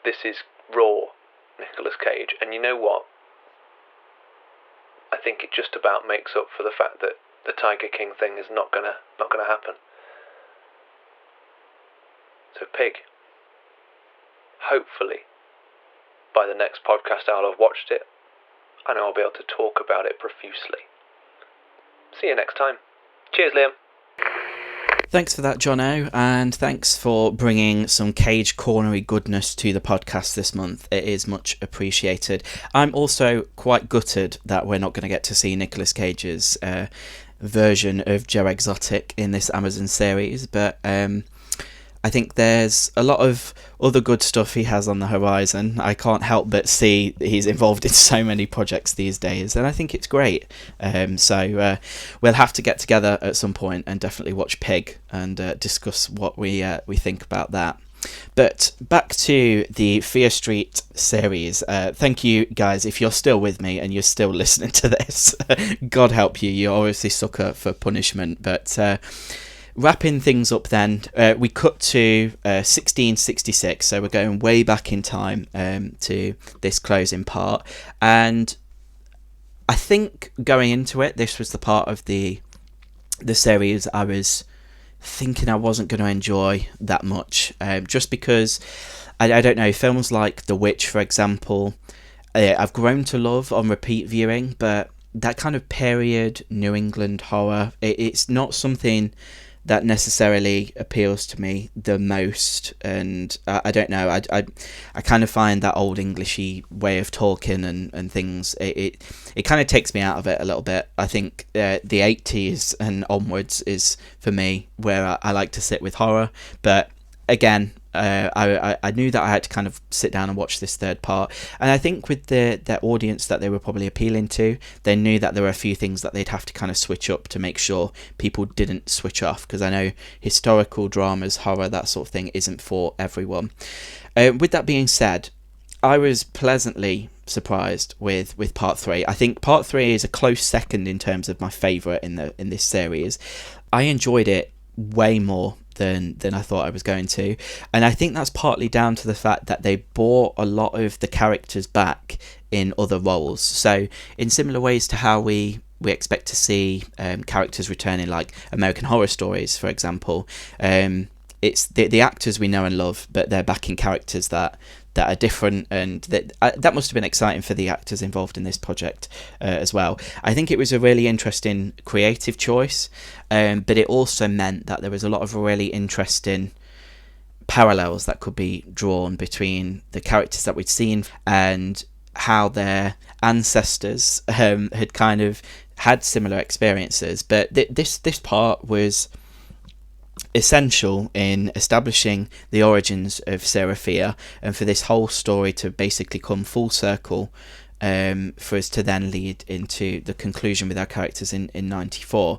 This is raw Nicolas Cage, and you know what? I think it just about makes up for the fact that the Tiger King thing is not gonna happen. So Pig, hopefully by the next podcast I'll have watched it, and I'll be able to talk about it profusely. See you next time. Cheers, Liam. Thanks for that, Jono, and thanks for bringing some Cage Cornery goodness to the podcast this month. It is much appreciated. I'm also quite gutted that we're not going to get to see Nicolas Cage's version of Joe Exotic in this Amazon series, but I think there's a lot of other good stuff he has on the horizon. I can't help but see he's involved in so many projects these days, and I think it's great. So we'll have to get together at some point and definitely watch Pig and discuss what we think about that. But back to the Fear Street series. Thank you guys if you're still with me and you're still listening to this. God help you. You're obviously sucker for punishment, but wrapping things up then, we cut to 1666, so we're going way back in time to this closing part, and I think going into it, this was the part of the series I was thinking I wasn't going to enjoy that much, just because I don't know, films like The Witch, for example, I've grown to love on repeat viewing, but that kind of period New England horror, it's not something that necessarily appeals to me the most. And I don't know, I kind of find that old Englishy way of talking and things, it kind of takes me out of it a little bit. I think the 80s and onwards is for me where I like to sit with horror. But again, I knew that I had to kind of sit down and watch this third part, and I think with the audience that they were probably appealing to, they knew that there were a few things that they'd have to kind of switch up to make sure people didn't switch off, because I know historical dramas, horror, that sort of thing isn't for everyone. With that being said, I was pleasantly surprised with part 3. I think part 3 is a close second in terms of my favourite in this series. I enjoyed it way more than I thought I was going to, and I think that's partly down to the fact that they brought a lot of the characters back in other roles. So in similar ways to how we expect to see characters returning, like American Horror Stories, for example, it's the actors we know and love, but they're backing characters that are different, and that must have been exciting for the actors involved in this project as well. I think it was a really interesting creative choice, but it also meant that there was a lot of really interesting parallels that could be drawn between the characters that we'd seen and how their ancestors had kind of had similar experiences. But this part was essential in establishing the origins of Sarah Fear, and for this whole story to basically come full circle, for us to then lead into the conclusion with our characters in 94.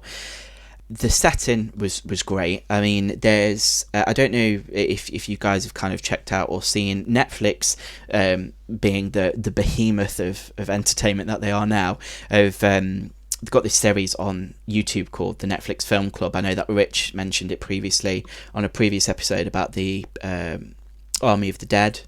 The setting was great. I mean, there's I don't know if you guys have kind of checked out or seen Netflix, being the behemoth of entertainment that they are now, they've got this series on YouTube called the Netflix Film Club. I know that Rich mentioned it previously on a previous episode about the Army of the Dead,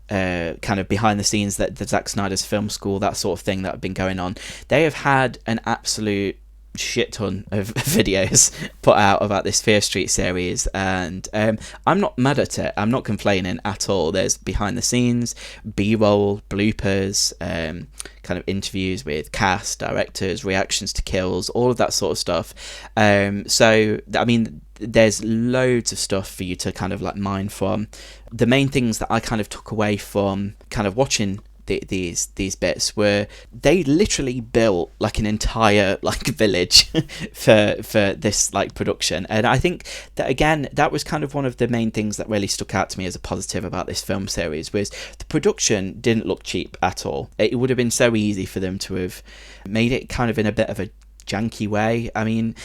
kind of behind the scenes, that the Zack Snyder's film school, that sort of thing that have been going on. They have had an absolute shit ton of videos put out about this Fear Street series, and I'm not mad at it. I'm not complaining at all. There's behind the scenes, B-roll, bloopers, kind of interviews with cast, directors, reactions to kills, all of that sort of stuff. So I mean, there's loads of stuff for you to kind of like mine from. The main things that I kind of took away from kind of watching these bits were they literally built like an entire like village for this like production, and I think that again that was kind of one of the main things that really stuck out to me as a positive about this film series, was the production didn't look cheap at all. It would have been so easy for them to have made it kind of in a bit of a janky way. I mean,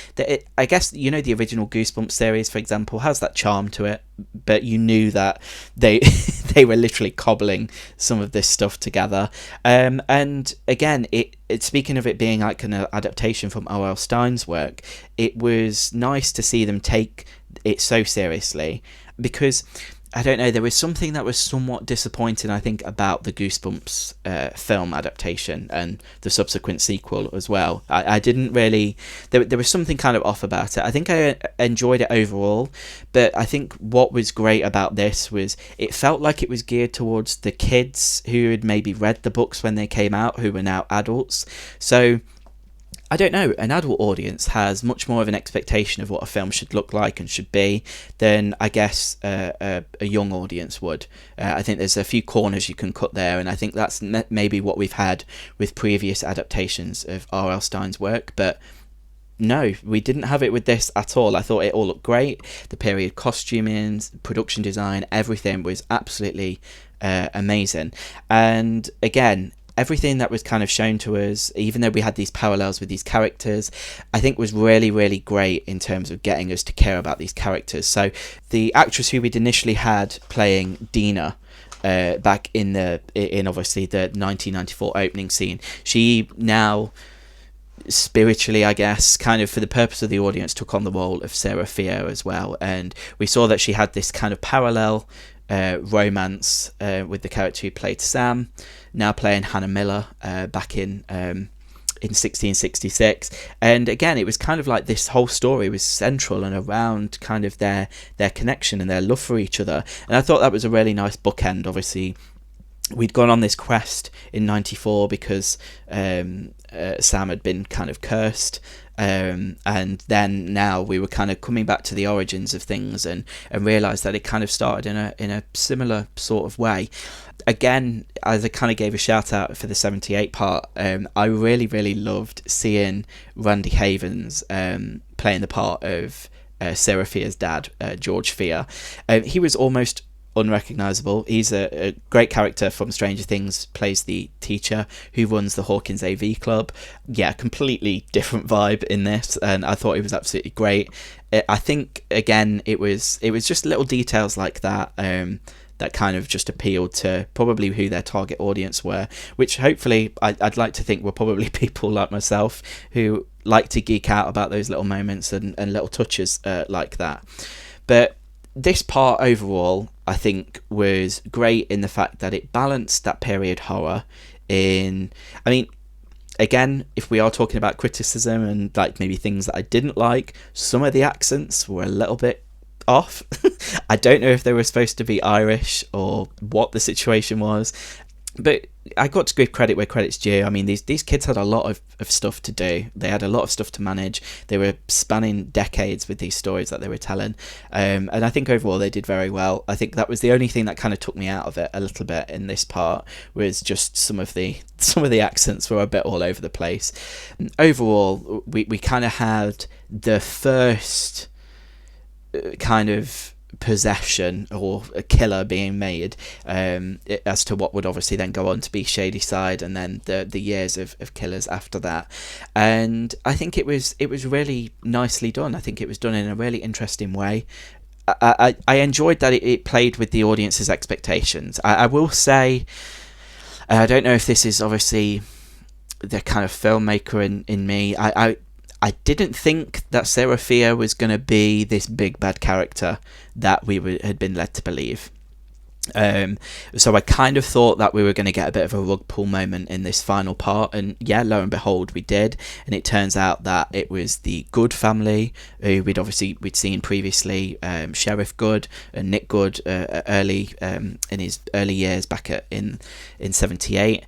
I guess, you know, the original Goosebumps series, for example, has that charm to it, but you knew that they they were literally cobbling some of this stuff together. And again, it speaking of it being like an adaptation from O.L. Stein's work, it was nice to see them take it so seriously, because I don't know, there was something that was somewhat disappointing, I think, about the Goosebumps film adaptation and the subsequent sequel as well. I didn't really... There was something kind of off about it. I think I enjoyed it overall, but I think what was great about this was it felt like it was geared towards the kids who had maybe read the books when they came out, who were now adults. So I don't know, an adult audience has much more of an expectation of what a film should look like and should be than I guess a young audience would. I think there's a few corners you can cut there, and I think that's maybe what we've had with previous adaptations of R.L. Stein's work, but no, we didn't have it with this at all. I thought it all looked great. The period costuming, production design, everything was absolutely amazing. And again, everything that was kind of shown to us, even though we had these parallels with these characters, I think was really, really great in terms of getting us to care about these characters. So the actress who we'd initially had playing Dina, back in obviously the 1994 opening scene, she now spiritually, I guess, kind of for the purpose of the audience, took on the role of Sarah Fear as well. And we saw that she had this kind of parallel romance with the character who played Sam, now playing Hannah Miller, back in in 1666, and again it was kind of like this whole story was central and around kind of their connection and their love for each other, and I thought that was a really nice bookend. Obviously we'd gone on this quest in 94 because Sam had been kind of cursed, and then now we were kind of coming back to the origins of things and realised that it kind of started in a similar sort of way. Again, as I kind of gave a shout out for the 78 part, I really, really loved seeing Randy Havens playing the part of Sarah Fear's dad, George Fear. He was almost unrecognisable. He's a great character from Stranger Things, plays the teacher who runs the Hawkins AV club. Yeah, completely different vibe in this, and I thought it was absolutely great. I think, again, it was just little details like that that kind of just appealed to probably who their target audience were, which hopefully I'd like to think were probably people like myself who like to geek out about those little moments and little touches like that. But this part overall, I think, was great in the fact that it balanced that period horror in... I mean, again, if we are talking about criticism and like maybe things that I didn't like, some of the accents were a little bit off. I don't know if they were supposed to be Irish or what the situation was, but I got to give credit where credit's due. I mean, these kids had a lot of stuff to do. They had a lot of stuff to manage. They were spanning decades with these stories that they were telling, and I think overall they did very well. I think that was the only thing that kind of took me out of it a little bit in this part, was just some of the accents were a bit all over the place. Overall, we kind of had the first kind of possession or a killer being made, as to what would obviously then go on to be Shadyside, and then the years of killers after that. And I think it was really nicely done. I think it was done in a really interesting way. I enjoyed that it played with the audience's expectations. I will say, I don't know if this is obviously the kind of filmmaker in me. I didn't think that Sarah Fear was going to be this big bad character that we had been led to believe. So I kind of thought that we were going to get a bit of a rug pull moment in this final part, and yeah, lo and behold, we did. And it turns out that it was the Good family, who we'd seen previously, Sheriff Good and Nick Good, early in his early years back in 78.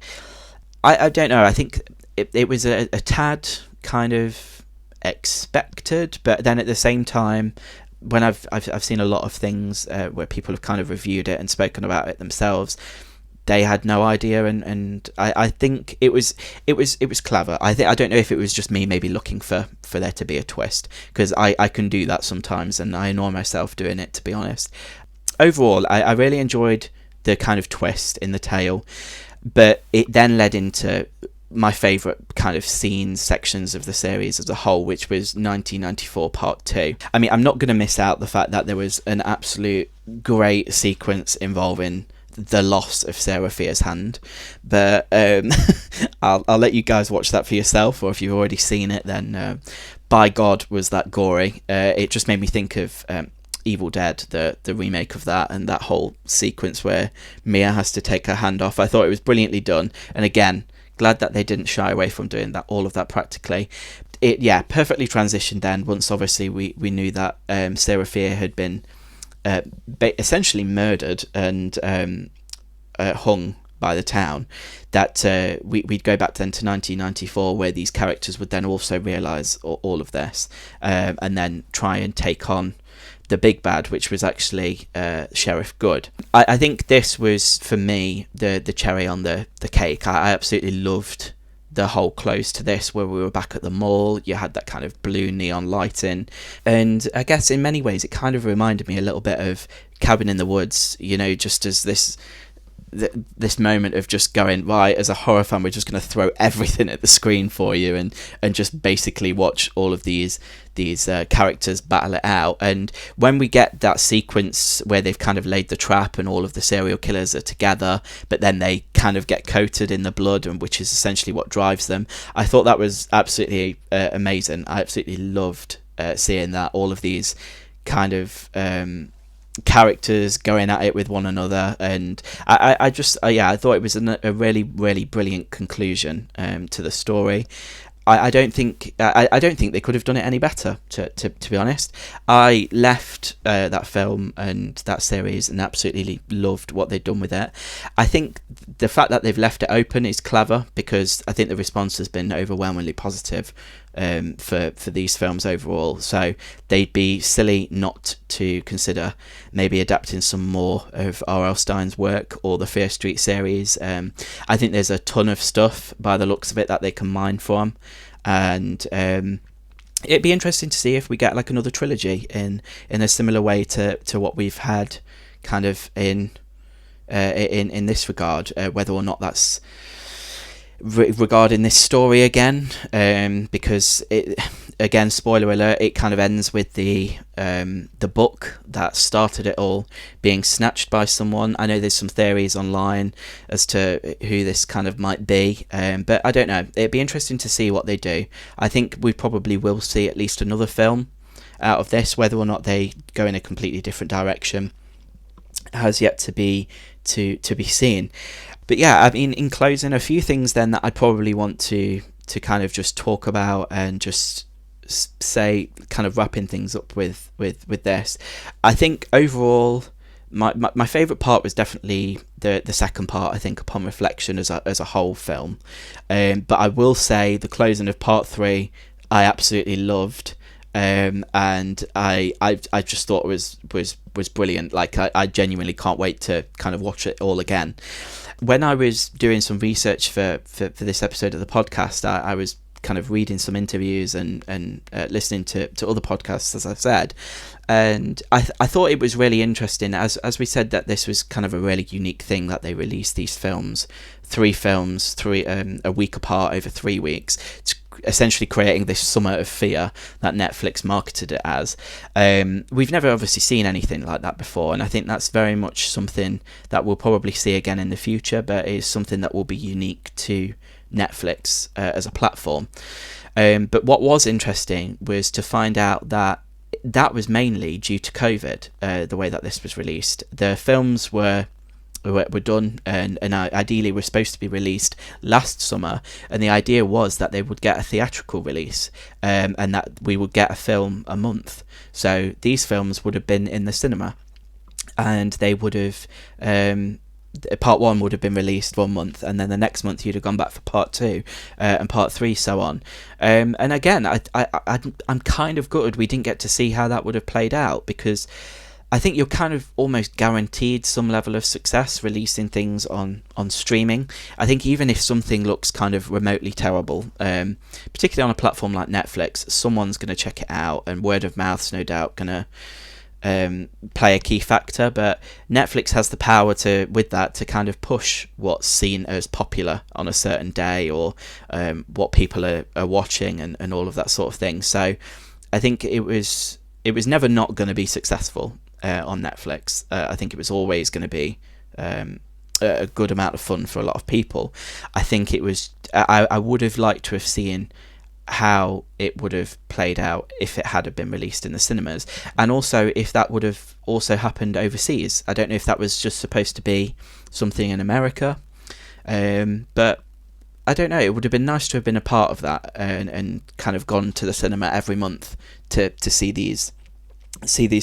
I don't know. I think it was a tad kind of expected, but then at the same time, when I've seen a lot of things where people have kind of reviewed it and spoken about it themselves, they had no idea, and I think it was clever. I don't know if it was just me maybe looking for there to be a twist, because I can do that sometimes, and I annoy myself doing it, to be honest. Overall, I really enjoyed the kind of twist in the tale, but it then led into my favourite kind of scenes, sections of the series as a whole, which was 1994 Part 2. I mean, I'm not going to miss out the fact that there was an absolute great sequence involving the loss of Sarah Fear's hand, but I'll let you guys watch that for yourself, or if you've already seen it, then by God was that gory. It just made me think of Evil Dead, the remake of that, and that whole sequence where Mia has to take her hand off. I thought it was brilliantly done, and again, glad that they didn't shy away from doing that, all of that practically. It perfectly transitioned then, once obviously we knew that Sarah Fear had been essentially murdered and hung by the town, that we'd go back then to 1994, where these characters would then also realise all of this, and then try and take on the big bad, which was actually Sheriff Good. I think this was, for me, the cherry on the cake. I absolutely loved the whole close to this, where we were back at the mall. You had that kind of blue neon lighting, and I guess in many ways it kind of reminded me a little bit of Cabin in the Woods, just as this moment of just going, right, as a horror fan, we're just going to throw everything at the screen for you and just basically watch all of these characters battle it out. And when we get that sequence where they've kind of laid the trap and all of the serial killers are together, but then they kind of get coated in the blood, and which is essentially what drives them, I thought that was absolutely amazing. I absolutely loved seeing that, all of these kind of characters going at it with one another, and I just I thought it was a really brilliant conclusion to the story. I don't think they could have done it any better, to be honest. I left that film and that series and absolutely loved what they'd done with it. I think the fact that they've left it open is clever, because I think the response has been overwhelmingly positive for these films overall. So they'd be silly not to consider maybe adapting some more of R.L. Stine's work or the Fear Street series. I think there's a ton of stuff by the looks of it that they can mine from, and it'd be interesting to see if we get like another trilogy in a similar way to what we've had kind of in this regard, whether or not that's regarding this story again, because it, again, spoiler alert, it kind of ends with the book that started it all being snatched by someone. I know there's some theories online as to who this kind of might be, but I don't know. It'd be interesting to see what they do. I think we probably will see at least another film out of this. Whether or not they go in a completely different direction has yet to be seen. But yeah, I mean, in closing, a few things then that I'd probably want to kind of just talk about and just say, kind of wrapping things up with this. I think overall, my favourite part was definitely the second part, I think, upon reflection as a whole film. But I will say the closing of part 3, I absolutely loved. And I just thought it was brilliant. Like, I genuinely can't wait to kind of watch it all again. When I was doing some research for this episode of the podcast, I was kind of reading some interviews and listening to other podcasts, as I've said, and I thought it was really interesting, as we said, that this was kind of a really unique thing that they released these films, three a week apart over 3 weeks, essentially creating this summer of fear that Netflix marketed it as. We've never obviously seen anything like that before, and I think that's very much something that we'll probably see again in the future, but is something that will be unique to Netflix as a platform. But what was interesting was to find out that was mainly due to COVID, the way that this was released. The films were done and ideally were supposed to be released last summer, and the idea was that they would get a theatrical release, and that we would get a film a month. So these films would have been in the cinema, and they would have part 1 would have been released 1 month, and then the next month you'd have gone back for part 2 and part 3, so on. And again, I'm kind of gutted we didn't get to see how that would have played out, because I think you're kind of almost guaranteed some level of success releasing things on streaming. I think even if something looks kind of remotely terrible, particularly on a platform like Netflix, someone's going to check it out, and word of mouth's no doubt going to play a key factor. But Netflix has the power with that to kind of push what's seen as popular on a certain day, or what people are watching, and all of that sort of thing. So I think it was never not going to be successful on Netflix. I think it was always going to be a good amount of fun for a lot of people. I think it was. I would have liked to have seen how it would have played out if it had been released in the cinemas, and also if that would have also happened overseas. I don't know if that was just supposed to be something in America, but I don't know. It would have been nice to have been a part of that, and kind of gone to the cinema every month to see these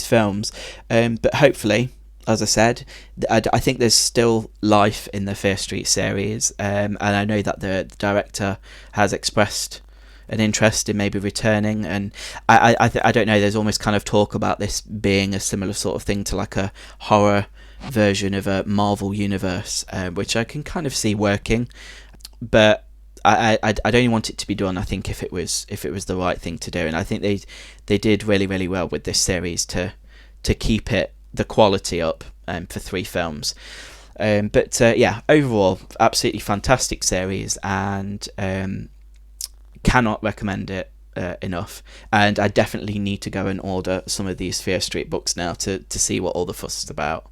films. But hopefully, as I said, I think there's still life in the Fear Street series, and I know that the director has expressed an interest in maybe returning, and I don't know, there's almost kind of talk about this being a similar sort of thing to like a horror version of a Marvel universe, which I can kind of see working, but I'd only want it to be done, I think, if it was the right thing to do. And I think they did really, really well with this series to keep the quality up for 3 films. But yeah, overall, absolutely fantastic series, and cannot recommend it enough. And I definitely need to go and order some of these Fear Street books now to see what all the fuss is about.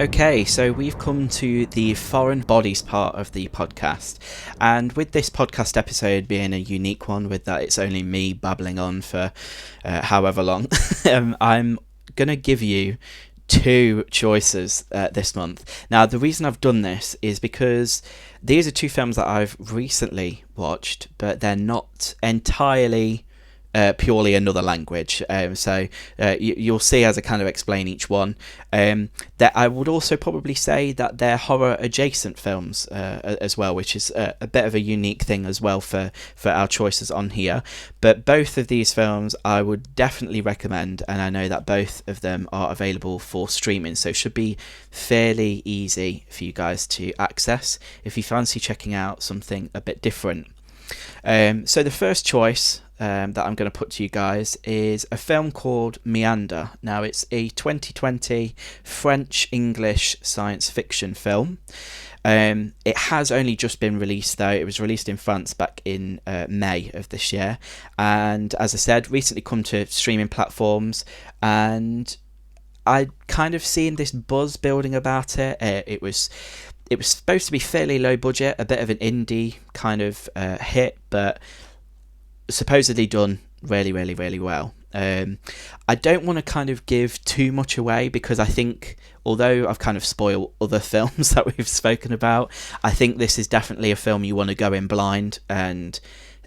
Okay, so we've come to the foreign bodies part of the podcast, and with this podcast episode being a unique one, with that it's only me babbling on for however long, I'm gonna give you two choices this month. Now, the reason I've done this is because these are two films that I've recently watched, but they're not entirely purely another language, so you'll see as I kind of explain each one that I would also probably say that they're horror adjacent films as well, which is a bit of a unique thing as well for our choices on here. But both of these films I would definitely recommend, and I know that both of them are available for streaming, so it should be fairly easy for you guys to access if you fancy checking out something a bit different. So the first choice that I'm going to put to you guys is a film called Meander. Now, it's a 2020 French-English science fiction film. It has only just been released, though. It was released in France back in May of this year, and as I said, recently come to streaming platforms, and I'd kind of seen this buzz building about it. It was supposed to be fairly low budget, a bit of an indie kind of hit, but supposedly done really, really, really well. I don't want to kind of give too much away, because I think, although I've kind of spoiled other films that we've spoken about, I think this is definitely a film you want to go in blind and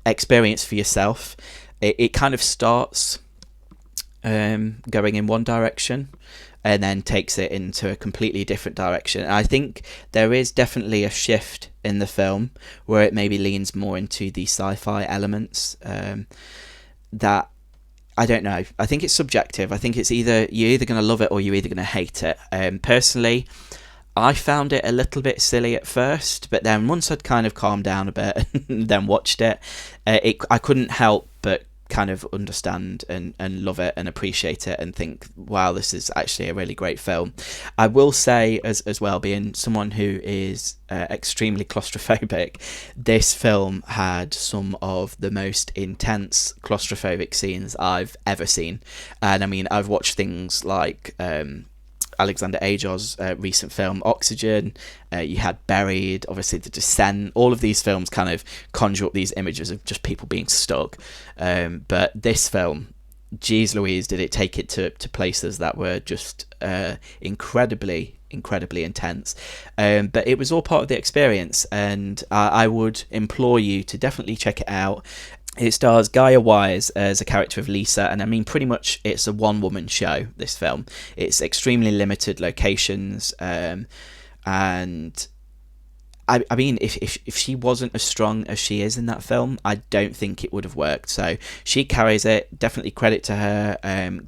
experience for yourself. It kind of starts going in one direction and then takes it into a completely different direction. And I think there is definitely a shift in the film where it maybe leans more into the sci-fi elements that, I don't know, I think it's subjective. I think it's you're either going to love it or you're either going to hate it. Personally, I found it a little bit silly at first, but then once I'd kind of calmed down a bit and then watched it, I couldn't help but kind of understand and love it and appreciate it and think, wow, this is actually a really great film. I will say as well, being someone who is extremely claustrophobic, this film had some of the most intense claustrophobic scenes I've ever seen. And I mean, I've watched things like Alexander Ajor's recent film Oxygen, you had Buried, obviously The Descent. All of these films kind of conjure up these images of just people being stuck, but this film, geez Louise, did it take it to places that were just incredibly intense, but it was all part of the experience, and I would implore you to definitely check it out. It stars Gaia Wise as a character of Lisa, and I mean, pretty much it's a one-woman show, this film. It's extremely limited locations, and I mean, if she wasn't as strong as she is in that film, I don't think it would have worked. So she carries it. Definitely credit to her.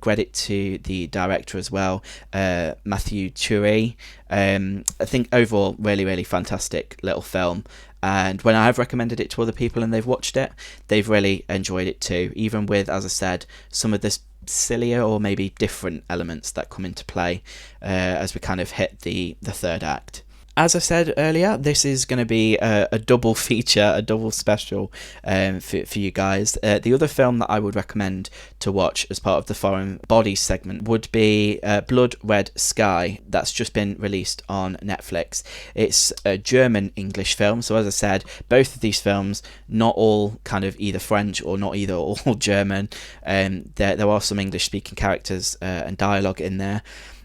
Credit to the director as well, Matthew Turi. I think overall, really, really fantastic little film. And when I've recommended it to other people and they've watched it, they've really enjoyed it too, even with, as I said, some of the sillier or maybe different elements that come into play as we kind of hit the third act. As I said earlier, this is going to be a double feature, a double special for you guys. The other film that I would recommend to watch as part of the Foreign Bodies segment would be Blood Red Sky. That's just been released on Netflix. It's a German-English film, so as I said, both of these films, not all kind of either French or not either all German. There are some English-speaking characters and dialogue in there.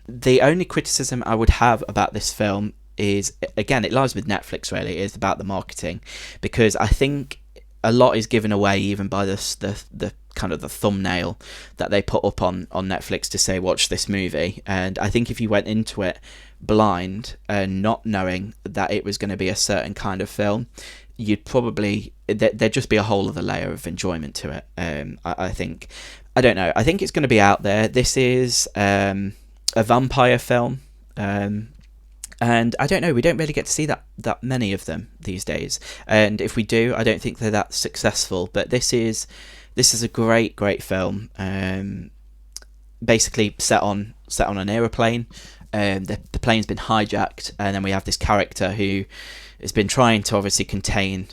The only criticism I would have about this film is, again, it lies with Netflix really, is about the marketing, because I think a lot is given away even by the kind of the thumbnail that they put up on Netflix to say watch this movie. And I think if you went into it blind and not knowing that it was going to be a certain kind of film, you'd probably, there'd just be a whole other layer of enjoyment to it. I think, I don't know, I think it's going to be out there. This is a vampire film, and I don't know, we don't really get to see that many of them these days, and if we do, I don't think they're that successful. But this is a great film, basically set on an aeroplane. The plane's been hijacked, and then we have this character who has been trying to obviously contain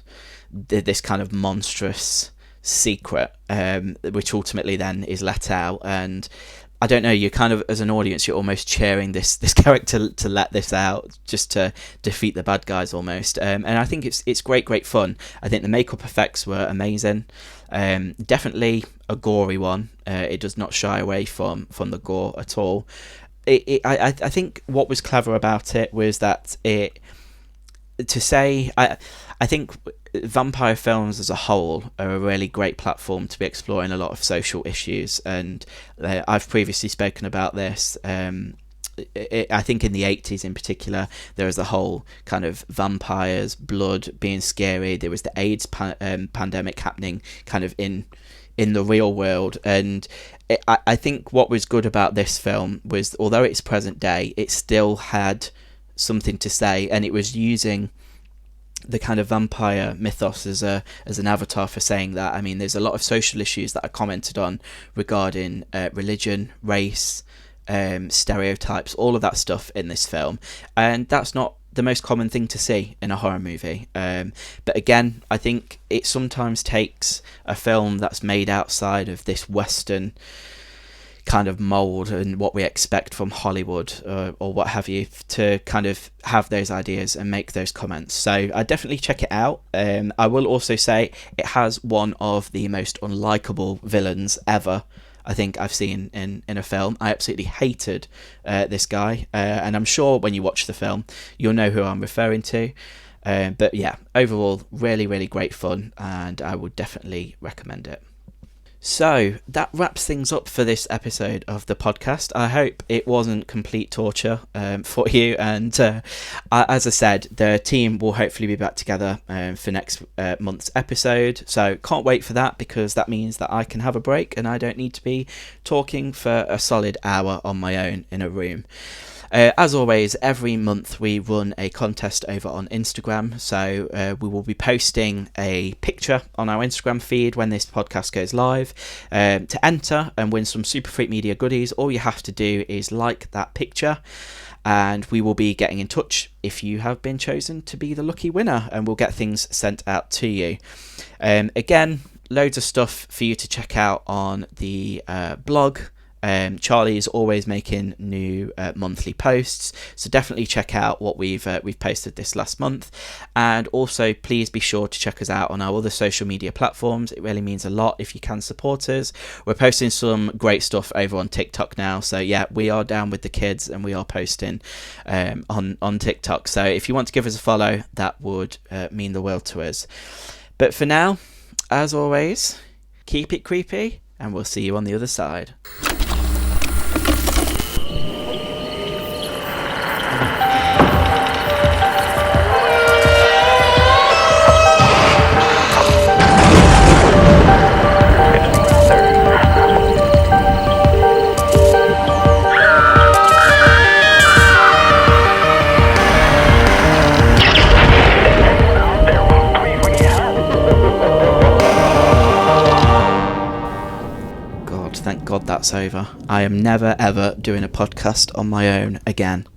this kind of monstrous secret, which ultimately then is let out. And I don't know, you're kind of, as an audience, you're almost cheering this character to let this out, just to defeat the bad guys almost. And I think it's great fun. I think the makeup effects were amazing. Definitely a gory one. It does not shy away from the gore at all. I think what was clever about it was that I think vampire films as a whole are a really great platform to be exploring a lot of social issues, and I've previously spoken about this. I think in the 80s in particular, there was the whole kind of vampires, blood being scary. There was the AIDS pandemic happening kind of in the real world, and I think what was good about this film was, although it's present day, it still had something to say, and it was using the kind of vampire mythos as an avatar for saying that. I mean, there's a lot of social issues that are commented on regarding religion, race, stereotypes, all of that stuff in this film, and that's not the most common thing to see in a horror movie. But again, I think it sometimes takes a film that's made outside of this Western kind of mold and what we expect from Hollywood or what have you, to kind of have those ideas and make those comments. So I definitely check it out. I will also say it has one of the most unlikable villains ever I think I've seen in a film. I absolutely hated this guy, and I'm sure when you watch the film you'll know who I'm referring to. But yeah, overall really great fun, and I would definitely recommend it. So that wraps things up for this episode of the podcast. I hope it wasn't complete torture for you, and as I said, the team will hopefully be back together for next month's episode, so can't wait for that, because that means that I can have a break and I don't need to be talking for a solid hour on my own in a room. As always, every month we run a contest over on Instagram, so we will be posting a picture on our Instagram feed when this podcast goes live. To enter and win some Super Freak Media goodies, all you have to do is like that picture, and we will be getting in touch if you have been chosen to be the lucky winner, and we'll get things sent out to you. Again, loads of stuff for you to check out on the blog. Charlie is always making new monthly posts, so definitely check out what we've posted this last month, and also please be sure to check us out on our other social media platforms. It really means a lot if you can support us. We're posting some great stuff over on TikTok now, so yeah, we are down with the kids and we are posting on TikTok, so if you want to give us a follow, that would mean the world to us. But for now, as always, keep it creepy, and we'll see you on the other side. Thank God that's over. I am never ever doing a podcast on my own again.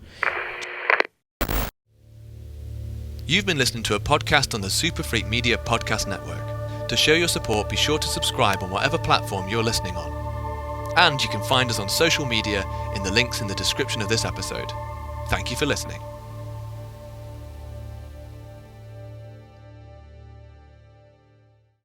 You've been listening to a podcast on the Super Freak Media Podcast Network. To show your support, be sure to subscribe on whatever platform you're listening on. And you can find us on social media in the links in the description of this episode. Thank you for listening.